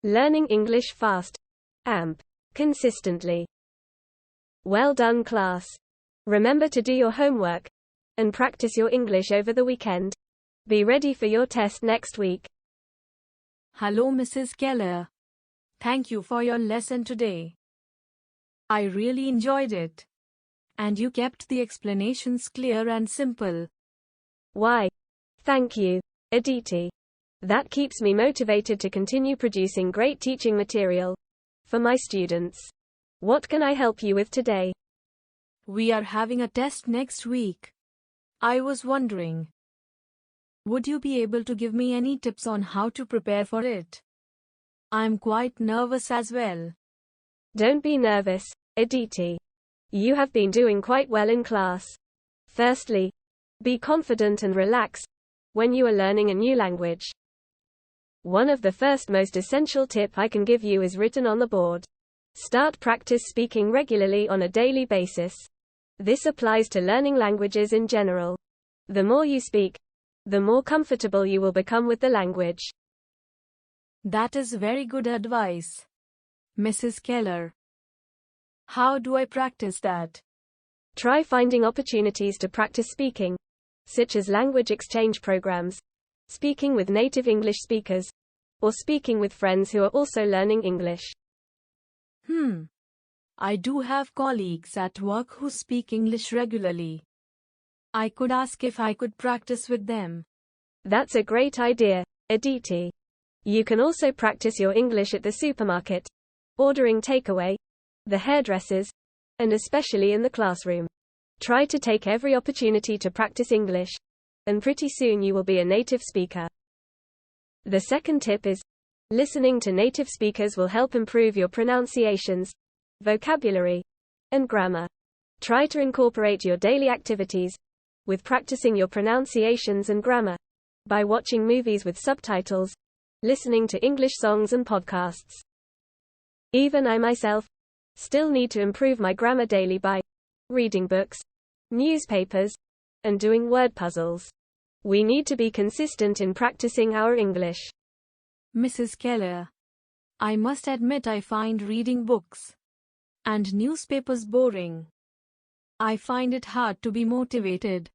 Learning English fast. AMP. Consistently. Well done, class. Remember to do your homework and practice your English over the weekend. Be ready for your test next week. Hello, Mrs. Keller. Thank you for your lesson today. I really enjoyed it. And you kept the explanations clear and simple. Why? Thank you, Aditi. That keeps me motivated to continue producing great teaching material for my students. What can I help you with today? We are having a test next week. I was wondering, would you be able to give me any tips on how to prepare for it? I'm quite nervous as well. Don't be nervous, Aditi. You have been doing quite well in class. Firstly, be confident and relax when you are learning a new language. One of the first most essential tip I can give you is written on the board. Start practice speaking regularly on a daily basis. This applies to learning languages in general. The more you speak, the more comfortable you will become with the language. That is very good advice, Mrs. Keller. How do I practice that? Try finding opportunities to practice speaking, such as language exchange programs, speaking with native English speakers, or speaking with friends who are also learning English. I do have colleagues at work who speak English regularly. I could ask if I could practice with them. That's a great idea, Aditi. You can also practice your English at the supermarket, ordering takeaway, the hairdressers, and especially in the classroom. Try to take every opportunity to practice English, and pretty soon you will be a native speaker. The second tip is, listening to native speakers will help improve your pronunciations, vocabulary, and grammar. Try to incorporate your daily activities with practicing your pronunciations and grammar by watching movies with subtitles, listening to English songs and podcasts. Even I myself still need to improve my grammar daily by reading books, newspapers, and doing word puzzles. We need to be consistent in practicing our English. Mrs. Keller, I must admit I find reading books and newspapers boring. I find it hard to be motivated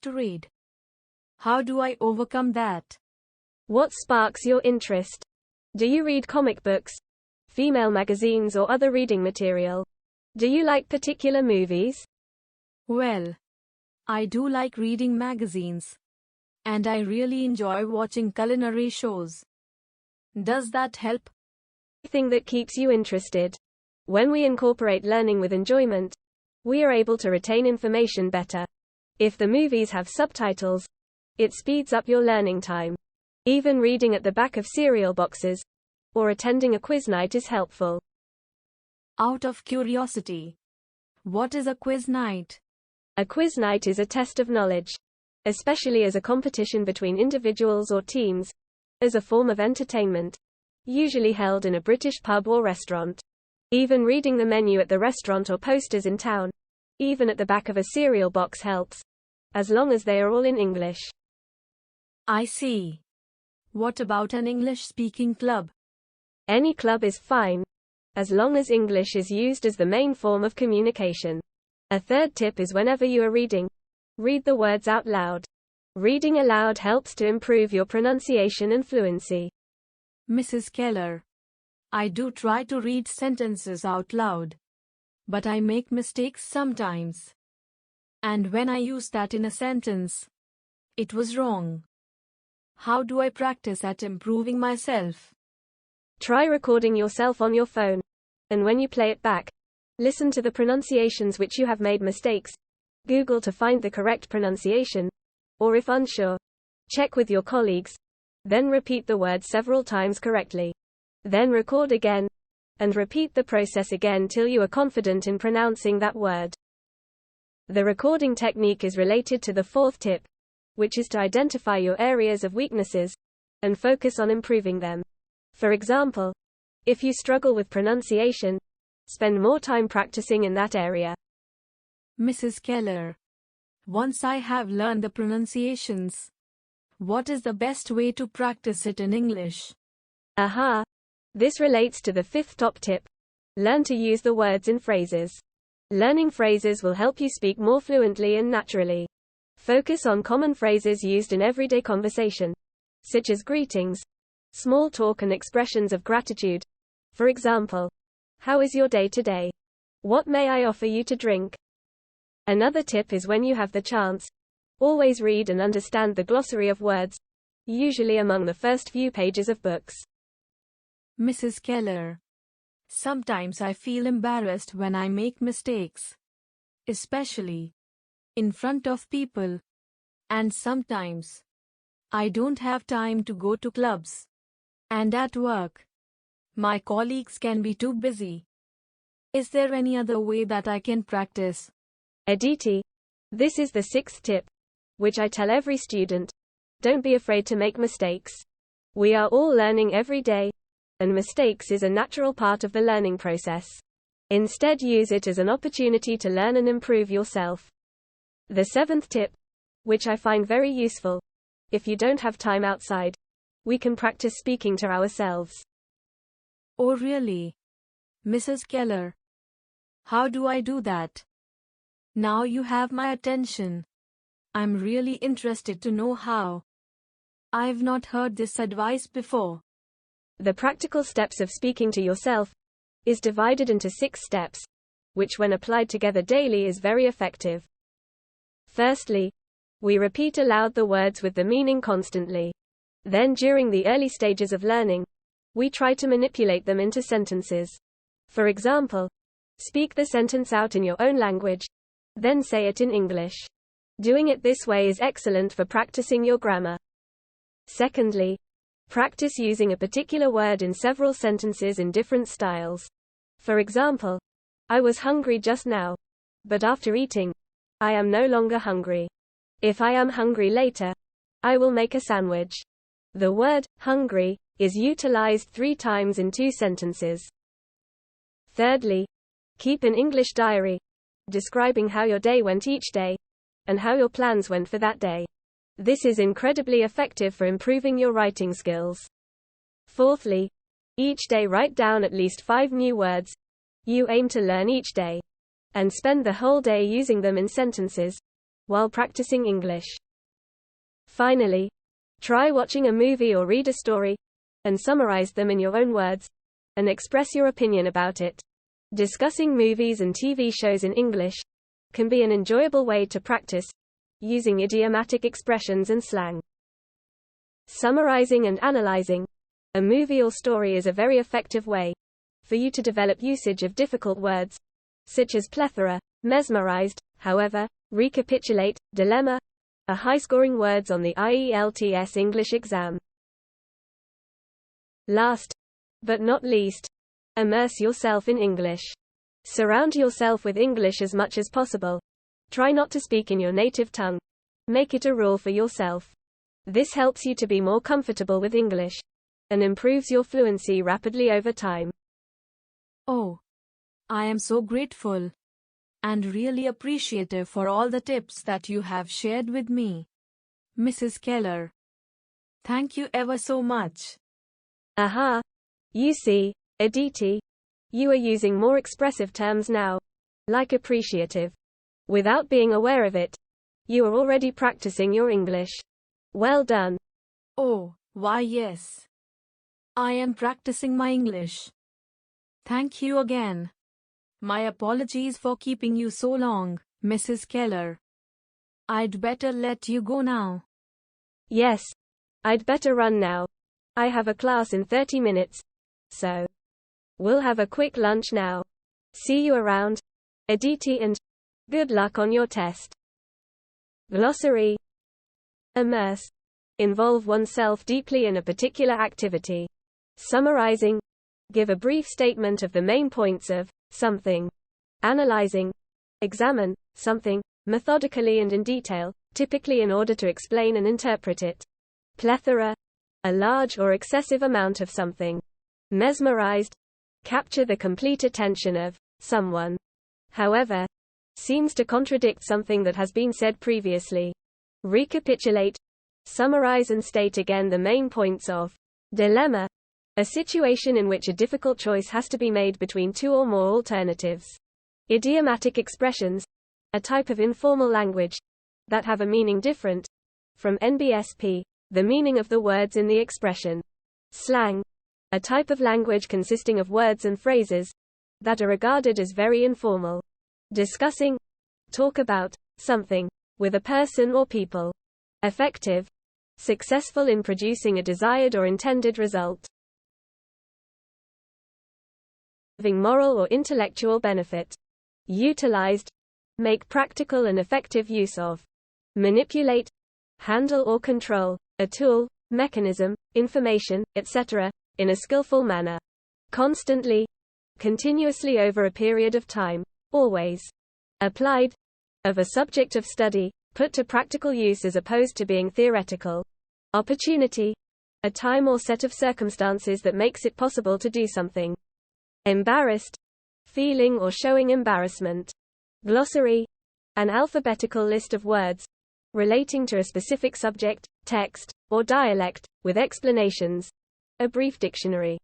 to read. How do I overcome that? What sparks your interest? Do you read comic books, female magazines, or other reading material? Do you like particular movies? Well, I do like reading magazines, and I really enjoy watching culinary shows. Does that help? Anything that keeps you interested. When we incorporate learning with enjoyment, we are able to retain information better. If the movies have subtitles, it speeds up your learning time. Even reading at the back of cereal boxes or attending a quiz night is helpful. Out of curiosity, what is a quiz night? A quiz night is a test of knowledge, especially as a competition between individuals or teams, as a form of entertainment, usually held in a British pub or restaurant. Even reading the menu at the restaurant or posters in town, even at the back of a cereal box, helps, as long as they are all in English. I see. What about an English-speaking club? Any club is fine, as long as English is used as the main form of communication. A third tip is whenever you are reading, read the words out loud. Reading aloud helps to improve your pronunciation and fluency. Mrs. Keller, I do try to read sentences out loud, but I make mistakes sometimes. And when I use that in a sentence, it was wrong. How do I practice at improving myself? Try recording yourself on your phone, and when you play it back, listen to the pronunciations which you have made mistakes. Google to find the correct pronunciation, or if unsure, check with your colleagues. Then repeat the word several times correctly. Then record again, and repeat the process again till you are confident in pronouncing that word. The recording technique is related to the fourth tip, which is to identify your areas of weaknesses and focus on improving them. For example, if you struggle with pronunciation, spend more time practicing in that area. Mrs. Keller, once I have learned the pronunciations, what is the best way to practice it in English? Aha! This relates to the fifth top tip. Learn to use the words in phrases. Learning phrases will help you speak more fluently and naturally. Focus on common phrases used in everyday conversation, such as greetings, small talk, and expressions of gratitude. For example, how is your day today? What may I offer you to drink? Another tip is, when you have the chance, always read and understand the glossary of words, usually among the first few pages of books. Mrs. Keller. Sometimes I feel embarrassed when I make mistakes, especially in front of people, and sometimes I don't have time to go to clubs, and at work my colleagues can be too busy. Is there any other way that I can practice? Aditi, this is the sixth tip, which I tell every student. Don't be afraid to make mistakes. We are all learning every day, and mistakes is a natural part of the learning process. Instead, use it as an opportunity to learn and improve yourself. The seventh tip, which I find very useful, if you don't have time outside, we can practice speaking to ourselves. Oh really? Mrs. Keller, how do I do that? Now you have my attention. I'm really interested to know how. I've not heard this advice before. The practical steps of speaking to yourself is divided into 6 steps, which when applied together daily is very effective. Firstly, we repeat aloud the words with the meaning constantly. Then, during the early stages of learning, we try to manipulate them into sentences. For example, speak the sentence out in your own language, then say it in English. Doing it this way is excellent for practicing your grammar. Secondly, practice using a particular word in several sentences in different styles. For example, I was hungry just now, but after eating, I am no longer hungry. If I am hungry later, I will make a sandwich. The word hungry is utilized 3 times in 2 sentences. Thirdly, keep an English diary, describing how your day went each day, and how your plans went for that day. This is incredibly effective for improving your writing skills. Fourthly, each day write down at least 5 new words you aim to learn each day, and spend the whole day using them in sentences while practicing English. Finally, try watching a movie or read a story, and summarize them in your own words, and express your opinion about it. Discussing movies and TV shows in English can be an enjoyable way to practice using idiomatic expressions and slang. Summarizing and analyzing a movie or story is a very effective way for you to develop usage of difficult words, such as plethora, mesmerized, however, recapitulate, dilemma, are high-scoring words on the IELTS English exam. Last, but not least, immerse yourself in English. Surround yourself with English as much as possible. Try not to speak in your native tongue. Make it a rule for yourself. This helps you to be more comfortable with English, and improves your fluency rapidly over time. Oh, I am so grateful and really appreciative for all the tips that you have shared with me, Mrs. Keller. Thank you ever so much. Aha! You see, Aditi, you are using more expressive terms now, like appreciative. Without being aware of it, you are already practicing your English. Well done. Oh, why yes. I am practicing my English. Thank you again. My apologies for keeping you so long, Mrs. Keller. I'd better let you go now. Yes, I'd better run now. I have a class in 30 minutes, so we'll have a quick lunch now. See you around, Aditi, and good luck on your test. Glossary. Immerse. Involve oneself deeply in a particular activity. Summarizing. Give a brief statement of the main points of something. Analyzing. Examine something methodically and in detail, typically in order to explain and interpret it. Plethora. A large or excessive amount of something. Mesmerized. Capture the complete attention of someone. However, seems to contradict something that has been said previously. Recapitulate. Summarize and state again the main points of dilemma. A situation in which a difficult choice has to be made between two or more alternatives. Idiomatic expressions, a type of informal language that have a meaning different from NBSP, the meaning of the words in the expression. Slang, a type of language consisting of words and phrases that are regarded as very informal. Discussing, talk about, something with a person or people. Effective, successful in producing a desired or intended result. Having moral or intellectual benefit. Utilized, make practical and effective use of. Manipulate, handle or control, a tool, mechanism, information, etc., in a skillful manner. Constantly, continuously over a period of time, always. Applied, of a subject of study, put to practical use as opposed to being theoretical. Opportunity, a time or set of circumstances that makes it possible to do something. Embarrassed, feeling or showing embarrassment. Glossary, an alphabetical list of words relating to a specific subject, text, or dialect, with explanations. A brief dictionary.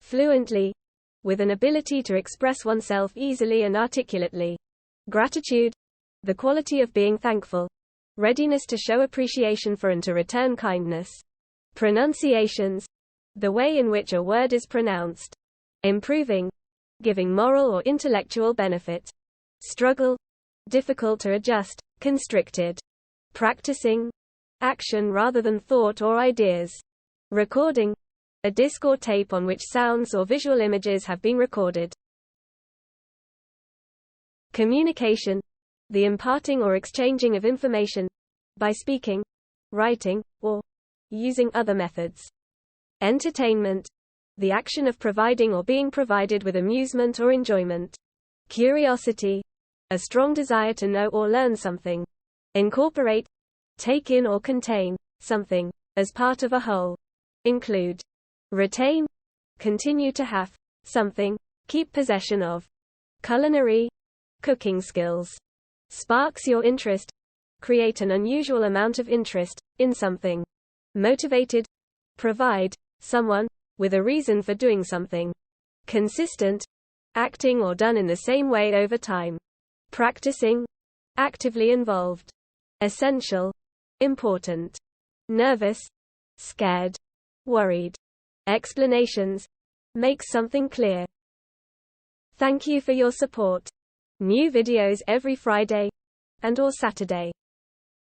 Fluently, with an ability to express oneself easily and articulately. Gratitude, the quality of being thankful. Readiness to show appreciation for and to return kindness. Pronunciations, the way in which a word is pronounced. Improving, giving moral or intellectual benefit. Struggle, difficult to adjust, constricted. Practicing, action rather than thought or ideas. Recording, a disc or tape on which sounds or visual images have been recorded. Communication, the imparting or exchanging of information by speaking, writing, or using other methods. Entertainment, the action of providing or being provided with amusement or enjoyment. Curiosity, a strong desire to know or learn something. Incorporate, take in or contain something as part of a whole. Include. Retain, continue to have something, keep possession of. Culinary, cooking skills. Sparks your interest, create an unusual amount of interest in something. Motivated, provide someone with a reason for doing something. Consistent, acting or done in the same way over time. Practicing, actively involved. Essential, important. Nervous, scared, worried. Explanations, make something clear. Thank you for your support. New videos every Friday and or Saturday.